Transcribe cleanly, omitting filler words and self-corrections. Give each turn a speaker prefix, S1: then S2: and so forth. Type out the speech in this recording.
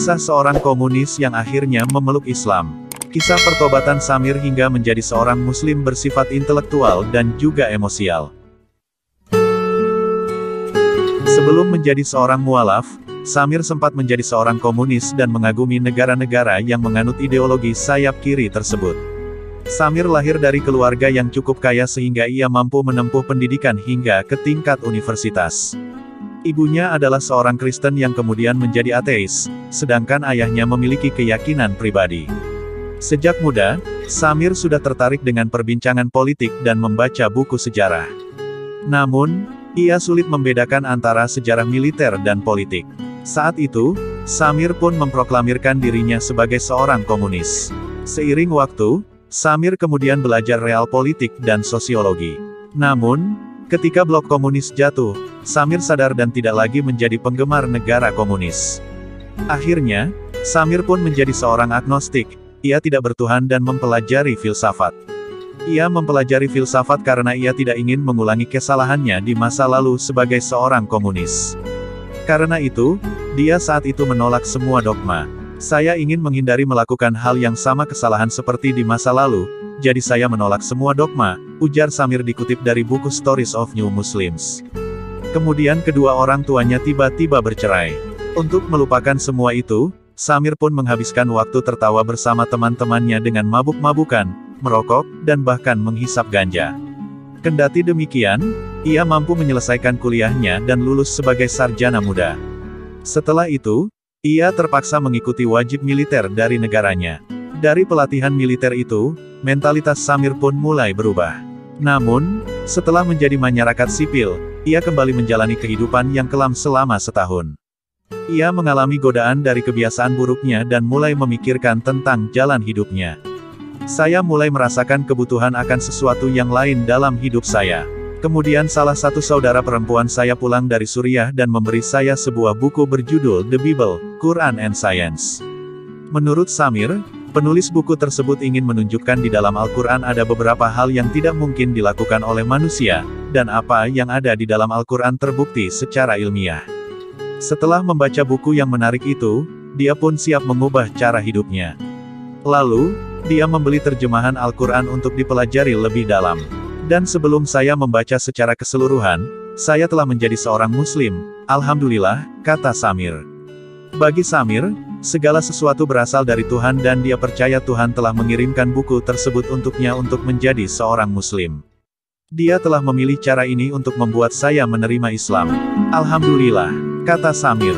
S1: Kisah seorang komunis yang akhirnya memeluk Islam. Kisah pertobatan Samir hingga menjadi seorang muslim bersifat intelektual dan juga emosial. Sebelum menjadi seorang mualaf, Samir sempat menjadi seorang komunis dan mengagumi negara-negara yang menganut ideologi sayap kiri tersebut. Samir lahir dari keluarga yang cukup kaya sehingga ia mampu menempuh pendidikan hingga ke tingkat universitas. Ibunya adalah seorang Kristen yang kemudian menjadi ateis, sedangkan ayahnya memiliki keyakinan pribadi. Sejak muda, Samir sudah tertarik dengan perbincangan politik dan membaca buku sejarah. Namun, ia sulit membedakan antara sejarah militer dan politik. Saat itu, Samir pun memproklamirkan dirinya sebagai seorang komunis. Seiring waktu, Samir kemudian belajar realpolitik dan sosiologi. Namun, ketika blok komunis jatuh, Samir sadar dan tidak lagi menjadi penggemar negara komunis. Akhirnya, Samir pun menjadi seorang agnostik. Ia tidak bertuhan dan mempelajari filsafat. Ia mempelajari filsafat karena ia tidak ingin mengulangi kesalahannya di masa lalu sebagai seorang komunis. Karena itu, dia saat itu menolak semua dogma. Saya ingin menghindari melakukan hal yang sama kesalahan seperti di masa lalu, jadi saya menolak semua dogma, ujar Samir dikutip dari buku Stories of New Muslims. Kemudian kedua orang tuanya tiba-tiba bercerai. Untuk melupakan semua itu, Samir pun menghabiskan waktu tertawa bersama teman-temannya dengan mabuk-mabukan, merokok, dan bahkan menghisap ganja. Kendati demikian, ia mampu menyelesaikan kuliahnya dan lulus sebagai sarjana muda. Setelah itu, ia terpaksa mengikuti wajib militer dari negaranya. Dari pelatihan militer itu, mentalitas Samir pun mulai berubah. Namun, setelah menjadi masyarakat sipil, ia kembali menjalani kehidupan yang kelam selama setahun. Ia mengalami godaan dari kebiasaan buruknya dan mulai memikirkan tentang jalan hidupnya. Saya mulai merasakan kebutuhan akan sesuatu yang lain dalam hidup saya. Kemudian salah satu saudara perempuan saya pulang dari Suriah dan memberi saya sebuah buku berjudul The Bible, Quran and Science. Menurut Samir, penulis buku tersebut ingin menunjukkan di dalam Al-Quran ada beberapa hal yang tidak mungkin dilakukan oleh manusia, dan apa yang ada di dalam Al-Quran terbukti secara ilmiah. Setelah membaca buku yang menarik itu, dia pun siap mengubah cara hidupnya. Lalu, dia membeli terjemahan Al-Quran untuk dipelajari lebih dalam. Dan sebelum saya membaca secara keseluruhan, saya telah menjadi seorang Muslim, alhamdulillah, kata Samir. Bagi Samir, segala sesuatu berasal dari Tuhan dan dia percaya Tuhan telah mengirimkan buku tersebut untuknya untuk menjadi seorang Muslim. Dia telah memilih cara ini untuk membuat saya menerima Islam. Alhamdulillah, kata Samir.